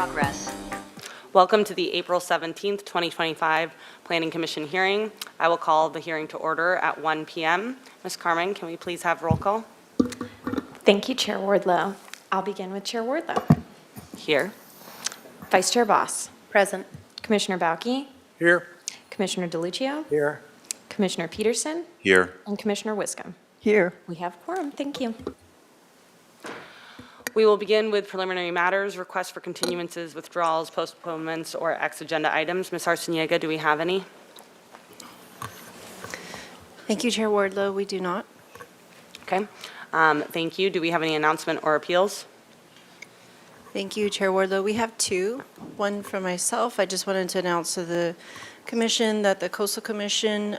progress. Welcome to the April 17th, 2025 Planning Commission hearing. I will call the hearing to order at 1 p.m. Ms. Carmen, can we please have roll call? Thank you, Chair Wardlow. I'll begin with Chair Wardlow. Here. Vice Chair Boss. Present. Commissioner Bauke. Here. Commissioner DeLuccio. Here. Commissioner Peterson. Here. And Commissioner Wiscombe. Here. We have quorum. Thank you. We will begin with preliminary matters, requests for continuances, withdrawals, postponements, or ex-agenda items. Ms. Arciniega, do we have any? Thank you, Chair Wardlow. We do not. Okay. Thank you. Do we have any announcement or appeals? Thank you, Chair Wardlow. We have two. One for myself. I just wanted to announce to the Commission that the Coastal Commission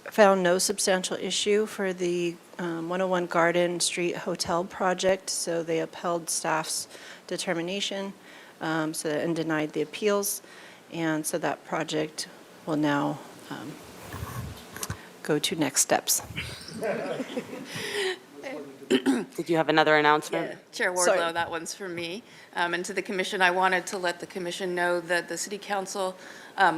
found no substantial issue for the 101 Garden Street Hotel project, so they upheld staff's determination and denied the appeals, and so that project will now go to next steps. Did you have another announcement? Yeah, Chair Wardlow, Sorry. that one's for me. And to the commission, I wanted to let the commission know that the City Council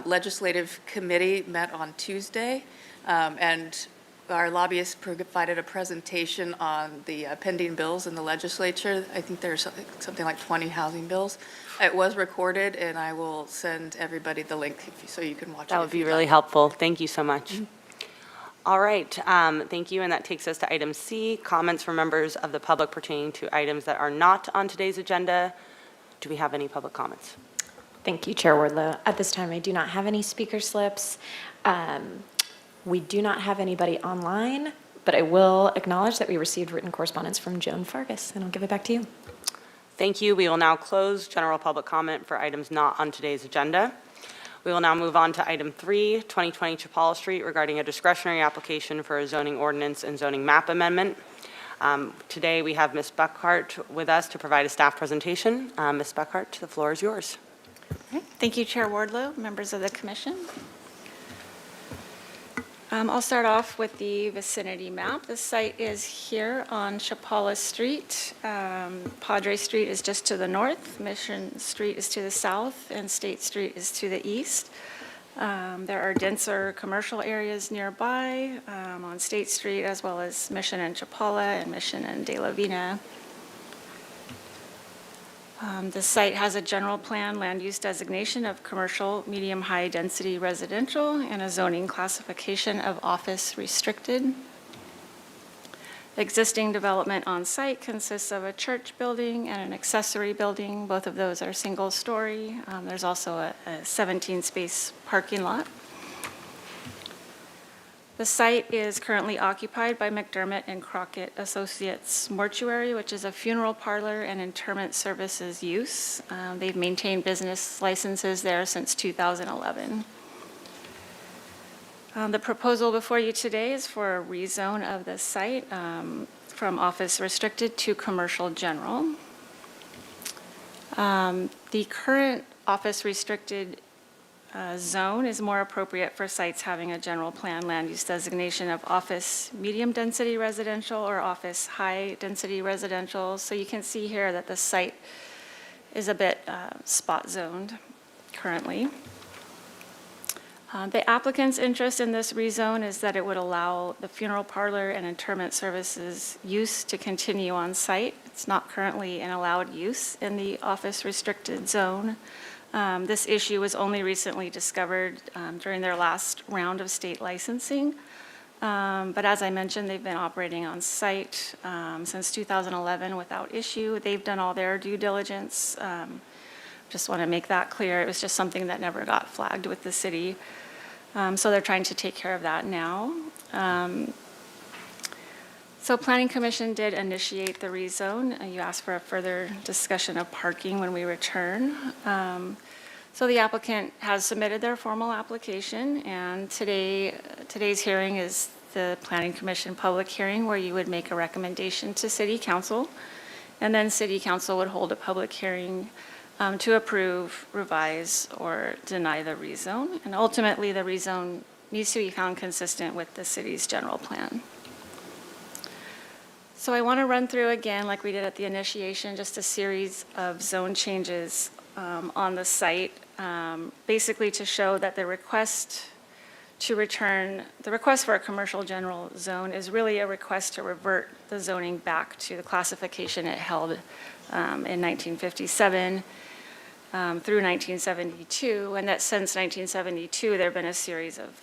Legislative Committee met on Tuesday, and our lobbyists provided a presentation on the pending bills in the legislature. I think there's something like 20 housing bills. It was recorded, and I will send everybody the link so you can watch it. That would be really helpful. Thank you so much. All right, thank you, and that takes us to item C, comments from members of the public pertaining to items that are not on today's agenda. Do we have any public comments? Thank you, Chair Wardlow. At this time, I do not have any speaker slips. We do not have anybody online, but I will acknowledge that we received written correspondence from Joan Fargus, and I'll give it back to you. Thank you. We will now close general public comment for items not on today's agenda. We will now move on to item 3, 2020 Chapala Street, regarding a discretionary application for a zoning ordinance and zoning map amendment. Today we have Ms. Buckhart with us to provide a staff presentation. Ms. Buckhart, the floor is yours. Thank you, Chair Wardlow, members of the commission. I'll start off with the vicinity map. The site is here on Chapala Street. Padre Street is just to the north, Mission Street is to the south, and State Street is to the east. There are denser commercial areas nearby on State Street, as well as Mission and Chapala and Mission and De La Vina. The site has a general plan land use designation of commercial, medium, high density residential, and a zoning classification of office restricted. Existing development on site consists of a church building and an accessory building. Both of those are single story. There's also a 17-space parking lot. The site is currently occupied by McDermott and Crockett Associates Mortuary, which is a funeral parlor and interment services use. They've maintained business licenses there since 2011. The proposal before you today is for a rezone of the site from office restricted to commercial general. The current office restricted zone is more appropriate for sites having a general plan land use designation of office medium density residential or office high density residential. So you can see here that the site is a bit spot zoned currently. The applicant's interest in this rezone is that it would allow the funeral parlor and interment services use to continue on site. It's not currently an allowed use in the office restricted zone. This issue was only recently discovered during their last round of state licensing. But as I mentioned, they've been operating on site since 2011 without issue. They've done all their due diligence. Just want to make that clear. It was just something that never got flagged with the city. So they're trying to take care of that now. So Planning Commission did initiate the rezone. You asked for a further discussion of parking when we return. So the applicant has submitted their formal application, and today's hearing is the Planning Commission public hearing where you would make a recommendation to City Council, and then City Council would hold a public hearing to approve, revise, or deny the rezone. And ultimately, the rezone needs to be found consistent with the city's general plan. So I want to run through again, like we did at the initiation, just a series of zone changes on the site, basically to show that the request for a commercial general zone is really a request to revert the zoning back to the classification it held in 1957 through 1972, and that since 1972, there have been a series of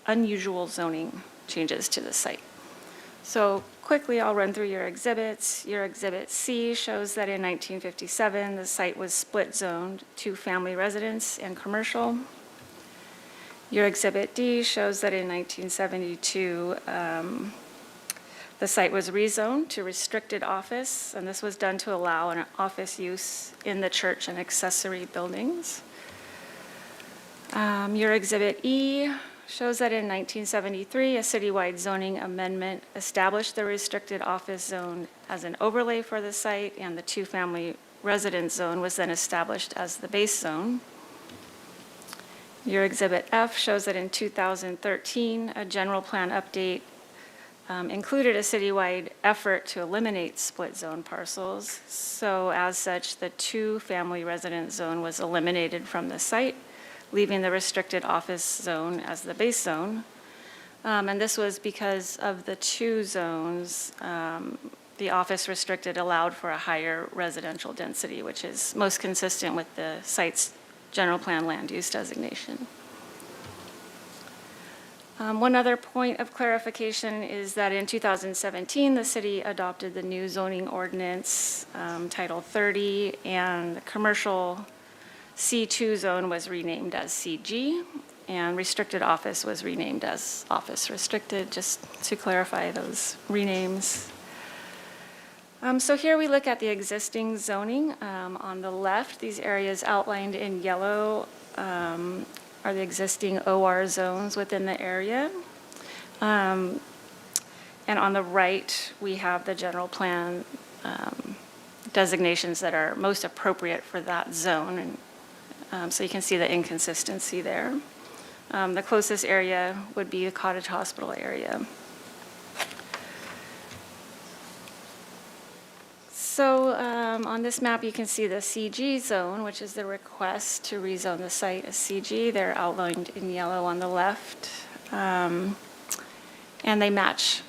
unusual zoning changes to the site. So quickly, I'll run through your exhibits. Your Exhibit C shows that in 1957, the site was split zoned to family residence and commercial. Your Exhibit D shows that in 1972, the site was rezoned to restricted office, and this was done to allow an office use in the church and accessory buildings. Your Exhibit E shows that in 1973, a citywide zoning amendment established the restricted office zone as an overlay for the site, and the two-family residence zone was then established as the base zone. Your Exhibit F shows that in 2013, a general plan update included a citywide effort to eliminate split zone parcels. So as such, the two-family residence zone was eliminated from the site, leaving the restricted office zone as the base zone. And this was because of the two zones, the office restricted allowed for a higher residential density, which is most consistent with the site's general plan land use designation. One other point of clarification is that in 2017, the city adopted the new zoning ordinance, Title 30, and the commercial C2 zone was renamed as CG, and restricted office was renamed as office restricted, just to clarify those renames. So here we look at the existing zoning. On the left, these areas outlined in yellow are the existing OR zones within the area. And on the right, we have the general plan designations that are most appropriate for that zone. And so you can see the inconsistency there. The closest area would be the Cottage Hospital area. So on this map, you can see the CG zone, which is the request to rezone the site as CG. They're outlined in yellow on the left. And they match.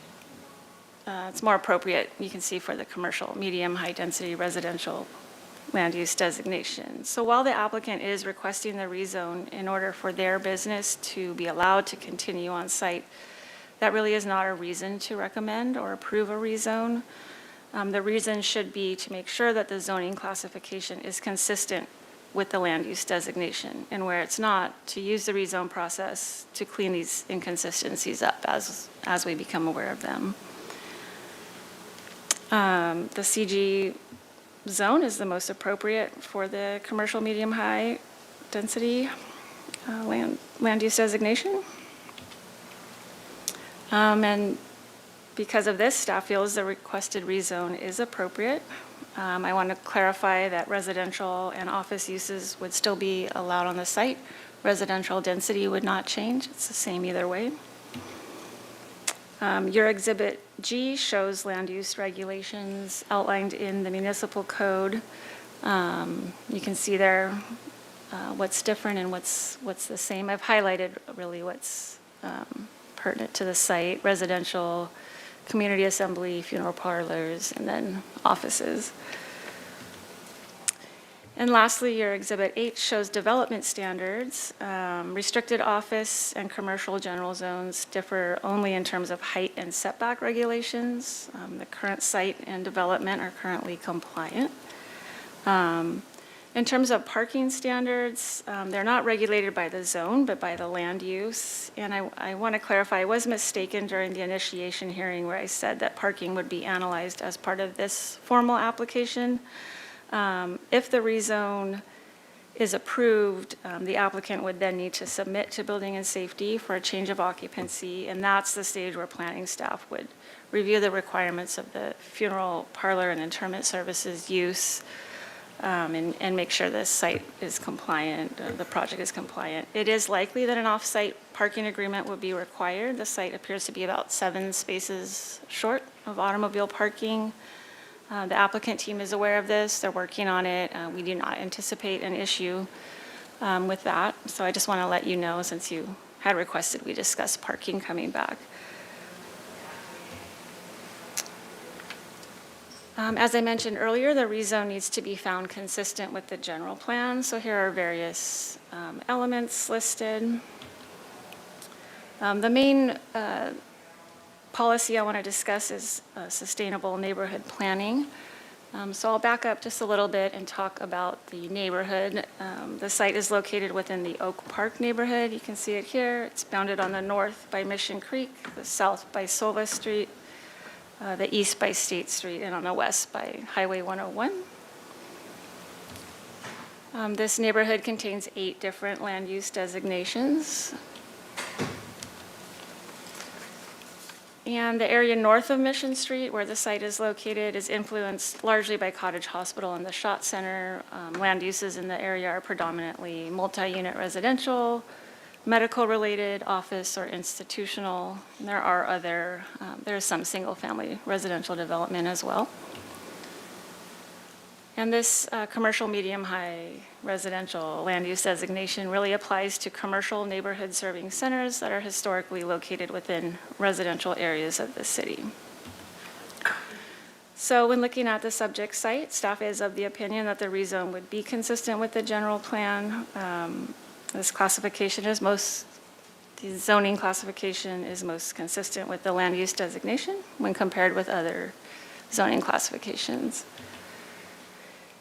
It's more appropriate, you can see, for the commercial, medium, high-density residential land use designation. So while the applicant is requesting the rezone in order for their business to be allowed to continue on site, that really is not a reason to recommend or approve a rezone. The reason should be to make sure that the zoning classification is consistent with the land use designation, and where it's not, to use the rezone process to clean these inconsistencies up as we become aware of them. The CG zone is the most appropriate for the commercial medium high density land use designation. And because of this, staff feels the requested rezone is appropriate. I want to clarify that residential and office uses would still be allowed on the site. Residential density would not change. It's the same either way. Your Exhibit G shows land use regulations outlined in the municipal code. You can see there what's different and what's the same. I've highlighted really what's pertinent to the site: residential, community assembly, funeral parlors, and then offices. And lastly, your Exhibit H shows development standards. Restricted office and commercial general zones differ only in terms of height and setback regulations. The current site and development are currently compliant. In terms of parking standards, they're not regulated by the zone, but by the land use. And I want to clarify, I was mistaken during the initiation hearing where I said that parking would be analyzed as part of this formal application. If the rezone is approved, the applicant would then need to submit to Building and Safety for a change of occupancy, and that's the stage where planning staff would review the requirements of the funeral parlor and interment services use. and make sure this site is compliant, the project is compliant. It is likely that an off-site parking agreement would be required. The site appears to be about 7 spaces short of automobile parking. The applicant team is aware of this. They're working on it. We do not anticipate an issue with that. So I just want to let you know, since you had requested we discuss parking coming back. As I mentioned earlier, the rezone needs to be found consistent with the general plan. So here are various elements listed. The main policy I want to discuss is sustainable neighborhood planning. So I'll back up just a little bit and talk about the neighborhood. The site is located within the Oak Park neighborhood. You can see it here. It's bounded on the north by Mission Creek, the south by Silva Street, the east by State Street, and on the west by Highway 101. This neighborhood contains 8 different land use designations. And the area north of Mission Street, where the site is located, is influenced largely by Cottage Hospital and the Schott Center. Land uses in the area are predominantly multi-unit residential, medical-related, office, or institutional. And there are there's some single-family residential development as well. And this commercial medium-high residential land use designation really applies to commercial neighborhood serving centers that are historically located within residential areas of the city. So when looking at the subject site, staff is of the opinion that the rezone would be consistent with the general plan. This classification is the zoning classification is most consistent with the land use designation when compared with other zoning classifications.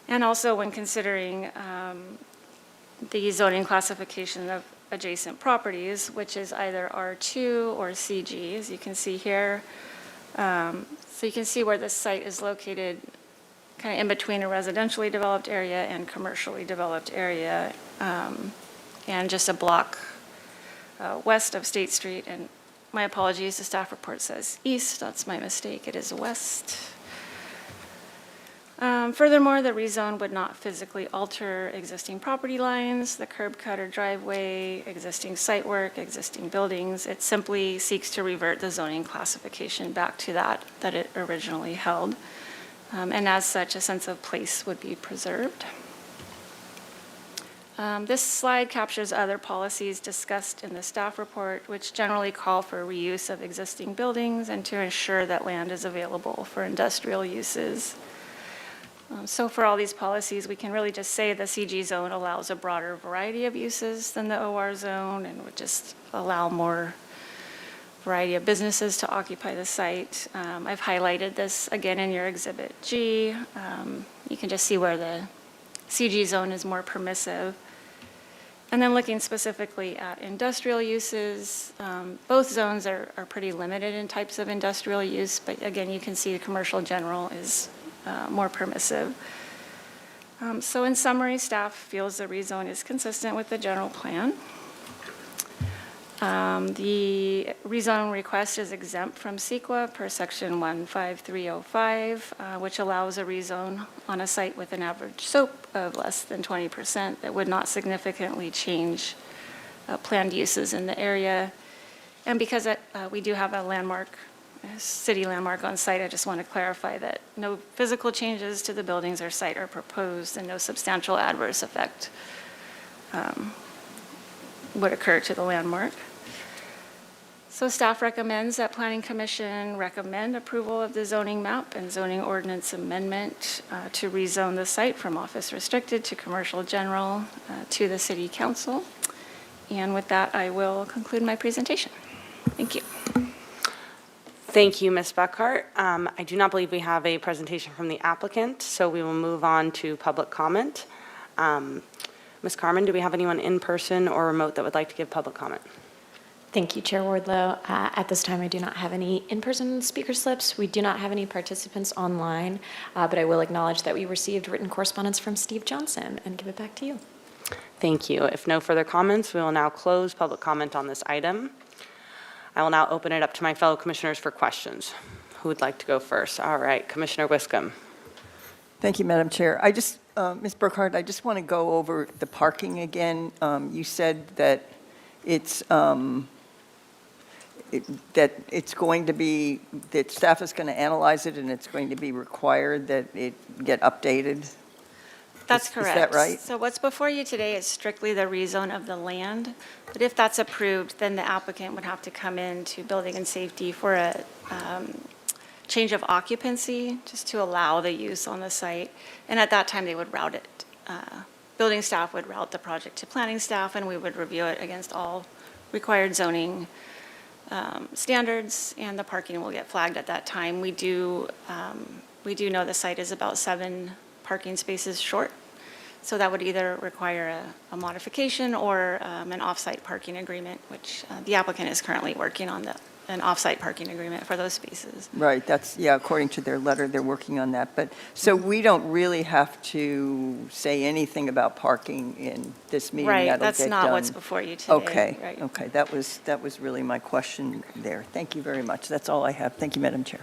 And also when considering the zoning classification of adjacent properties, which is either R2 or CG, as you can see here. So you can see where this site is located kind of in between a residentially developed area and commercially developed area, and just a block west of State Street. And my apologies, the staff report says east. That's my mistake. It is west. Furthermore, the rezone would not physically alter existing property lines, the curb cut or driveway, existing site work, existing buildings. It simply seeks to revert the zoning classification back to that it originally held. And as such, a sense of place would be preserved. This slide captures other policies discussed in the staff report, which generally call for reuse of existing buildings and to ensure that land is available for industrial uses. So for all these policies, we can really just say the CG zone allows a broader variety of uses than the OR zone and would just allow more variety of businesses to occupy the site. I've highlighted this again in your Exhibit G. You can just see where the CG zone is more permissive. And then looking specifically at industrial uses, both zones are pretty limited in types of industrial use, but again, you can see the commercial general is more permissive. So in summary, staff feels the rezone is consistent with the general plan. The rezone request is exempt from CEQA per section 15305, which allows a rezone on a site with an average SOAP of less than 20% that would not significantly change planned uses in the area. And because we do have a city landmark on site, I just want to clarify that no physical changes to the buildings or site are proposed and no substantial adverse effect would occur to the landmark. So staff recommends that Planning Commission recommend approval of the zoning map and zoning ordinance amendment to rezone the site from office restricted to commercial general to the City Council. And with that, I will conclude my presentation. Thank you. Thank you, Ms. Buckhart. I do not believe we have a presentation from the applicant, so we will move on to public comment. Ms. Carmen, do we have anyone in person or remote that would like to give public comment? Thank you, Chair Wardlow. At this time, I do not have any in-person speaker slips. We do not have any participants online, but I will acknowledge that we received written correspondence from Steve Johnson and give it back to you. Thank you. If no further comments, we will now close public comment on this item. I will now open it up to my fellow commissioners for questions. Who would like to go first? All right, Commissioner Wiscombe. Thank you, Madam Chair. I just Ms. Burkhardt, I just want to go over the parking again. You said that it's, that it's going to be, that staff is going to analyze it and it's going to be required that it get updated? That's Is correct. that right? So what's before you today is strictly the rezone of the land. But if that's approved, then the applicant would have to come in to Building and Safety for a change of occupancy, just to allow the use on the site. And at that time, they would route it. Building staff would route the project to planning staff, and we would review it against all required zoning standards, and the parking will get flagged at that time. We do know the site is about 7 parking spaces short, so that would either require a modification or an off-site parking agreement, which the applicant is currently working on an off-site parking agreement for those spaces. Right, that's, yeah, according to their letter, they're working on that. But, so we don't really have to say anything about parking in this meeting? Right, That'll that's get not what's done. before you today. Okay, Right. okay, that was really my question there. Thank you very much. That's all I have. Thank you, Madam Chair.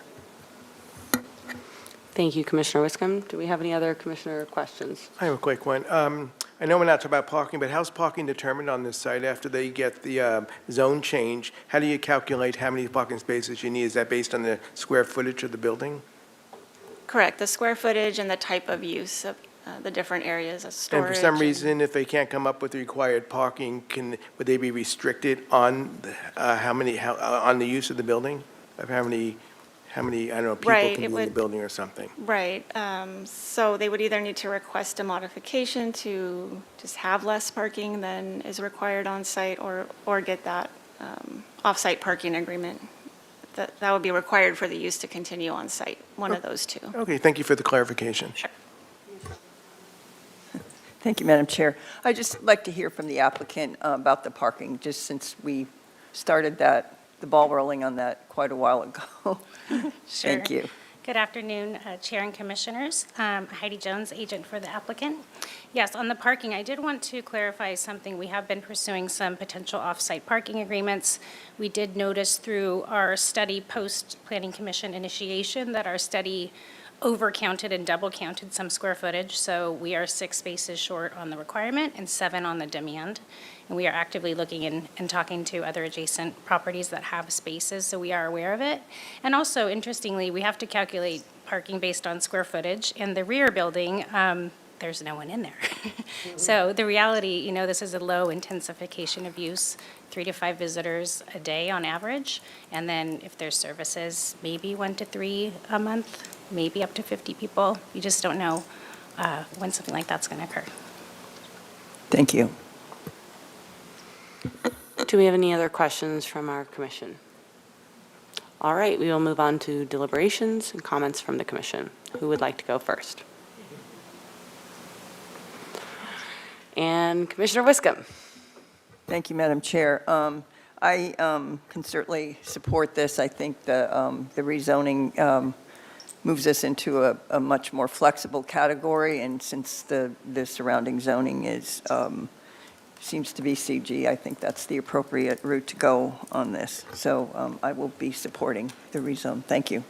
Thank you, Commissioner Wiscombe. Do we have any other commissioner questions? I have a quick one. I know we're not talking about parking, but how's parking determined on this site after they get the zone change? How do you calculate how many parking spaces you need? Is that based on the square footage of the building? Correct, the square footage and the type of use of the different areas of storage. And for some and- reason, if they can't come up with the required parking, would they be restricted on on the use of the building? Of how many, I don't know, people Right, can be it in the would- building or something? Right, so they would either need to request a modification to just have less parking than is required on site, or get that off-site parking agreement. That would be required for the use to continue on site, one of those two. Okay, thank you for the clarification. Sure. Thank you, Madam Chair. I'd just like to hear from the applicant about the parking, just since we started the ball rolling on that quite a while ago. Thank Sure. you. Good afternoon, Chair and Commissioners. Heidi Jones, agent for the applicant. Yes, on the parking, I did want to clarify something. We have been pursuing some potential off-site parking agreements. We did notice through our study post-Planning Commission initiation that our study overcounted and double-counted some square footage, so we are 6 spaces short on the requirement and 7 on the demand. And we are actively looking and talking to other adjacent properties that have spaces, so we are aware of it. And also, interestingly, we have to calculate parking based on square footage. In the rear building, there's no one in there. So the reality, this is a low intensification of use, 3 to 5 visitors a day on average. And then if there's services, maybe 1 to 3 a month, maybe up to 50 people. You just don't know when something like that's going to occur. Thank you. Do we have any other questions from our commission? All right, we will move on to deliberations and comments from the commission. Who would like to go first? And Commissioner Wiscombe. Thank you, Madam Chair. I can certainly support this. I think the rezoning moves us into a much more flexible category, and since the surrounding zoning seems to be CG, I think that's the appropriate route to go on this. So I will be supporting the rezone. Thank you.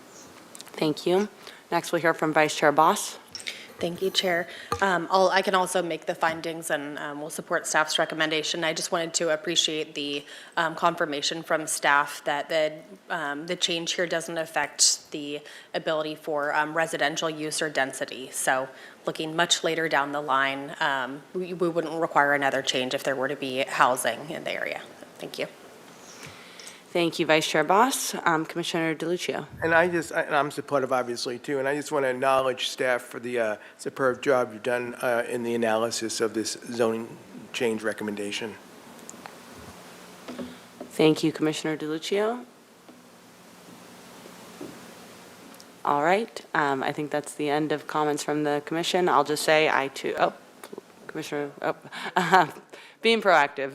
Thank you. Next, we'll hear from Vice Chair Boss. Thank you, Chair. I can also make the findings and will support staff's recommendation. I just wanted to appreciate the confirmation from staff that the change here doesn't affect the ability for residential use or density. So looking much later down the line, we wouldn't require another change if there were to be housing in the area. Thank you. Thank you, Vice Chair Boss. Commissioner DeLucia. And I'm supportive, obviously, too, and I just want to acknowledge staff for the superb job you've done in the analysis of this zoning change recommendation. Thank you, Commissioner DeLucia. All right, I think that's the end of comments from the commission. I'll just say Commissioner, being proactive.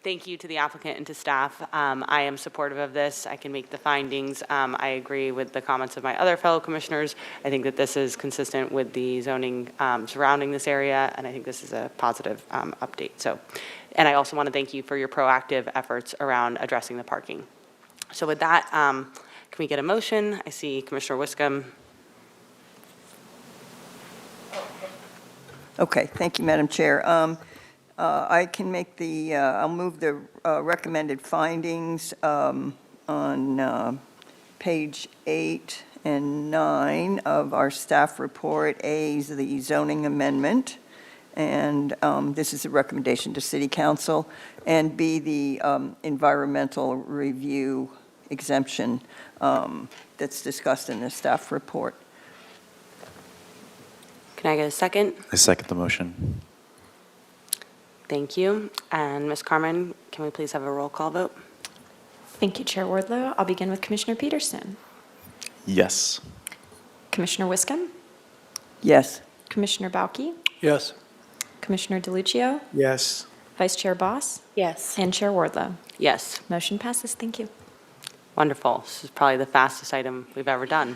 Thank you to the applicant and to staff. I am supportive of this. I can make the findings. I agree with the comments of my other fellow commissioners. I think that this is consistent with the zoning surrounding this area, and I think this is a positive update. And I also want to thank you for your proactive efforts around addressing the parking. So with that, can we get a motion? I see Commissioner Wiscombe. Okay, thank you, Madam Chair. I can make the, I'll move the recommended findings on page 8 and 9 of our staff report. A is the zoning amendment, and this is a recommendation to City Council, and B, the environmental review exemption that's discussed in the staff report. Can I get a second? I second the motion. Thank you. And Ms. Carmen, can we please have a roll call vote? Thank you, Chair Wardlow. I'll begin with Commissioner Peterson. Yes. Commissioner Wiscombe, Yes. Commissioner Bauke, Yes. Commissioner DeLuccio, Yes. Vice Chair Boss, Yes. and Chair Wardlow. Yes. Motion passes. Thank you. Wonderful. This is probably the fastest item we've ever done.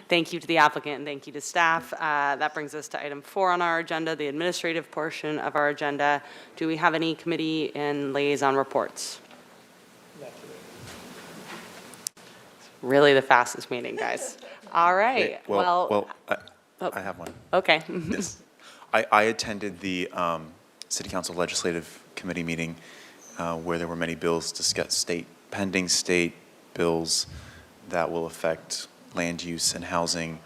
Thank you to the applicant and thank you to staff. That brings us to item 4 on our agenda, the administrative portion of our agenda. Do we have any committee and liaison reports? Really the fastest meeting, guys. All right. Well, I have one. Okay. Yes. I attended the City Council Legislative Committee meeting where there were many bills discussed, pending state bills that will affect land use and housing.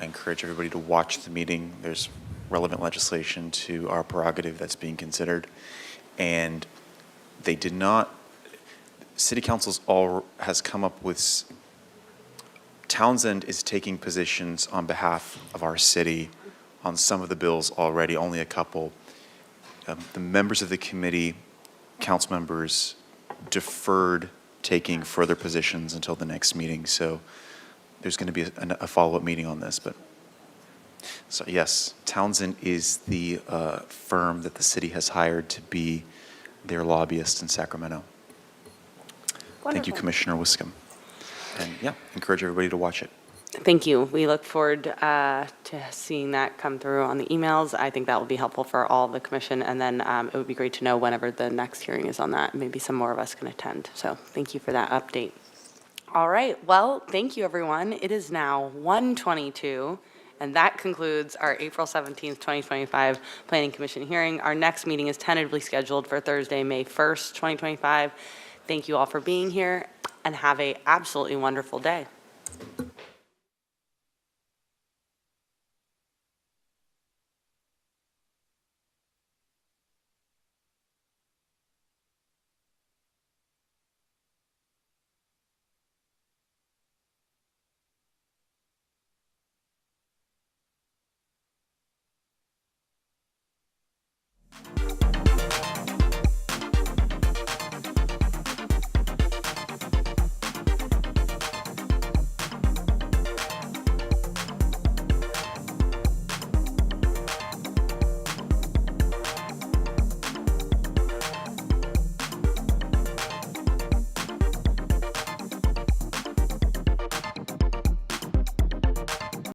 I encourage everybody to watch the meeting. There's relevant legislation to our prerogative that's being considered. And they did not, City Council's has come up with, Townsend is taking positions on behalf of our city on some of the bills already, only a couple. The members of the committee, council members, deferred taking further positions until the next meeting. So there's going to be a follow-up meeting on this. But so yes, Townsend is the firm that the city has hired to be their lobbyist in Sacramento. Thank you, Commissioner Wiscombe. And yeah, encourage everybody to watch it. Thank you. We look forward to seeing that come through on the emails. I think that will be helpful for all the commission. And then it would be great to know whenever the next hearing is on that. Maybe some more of us can attend. So thank you for that update. All right. Well, thank you, everyone. It is now 1:22, and that concludes our April 17th, 2025 Planning Commission hearing. Our next meeting is tentatively scheduled for Thursday, May 1st, 2025. Thank you all for being here, and have an absolutely wonderful day.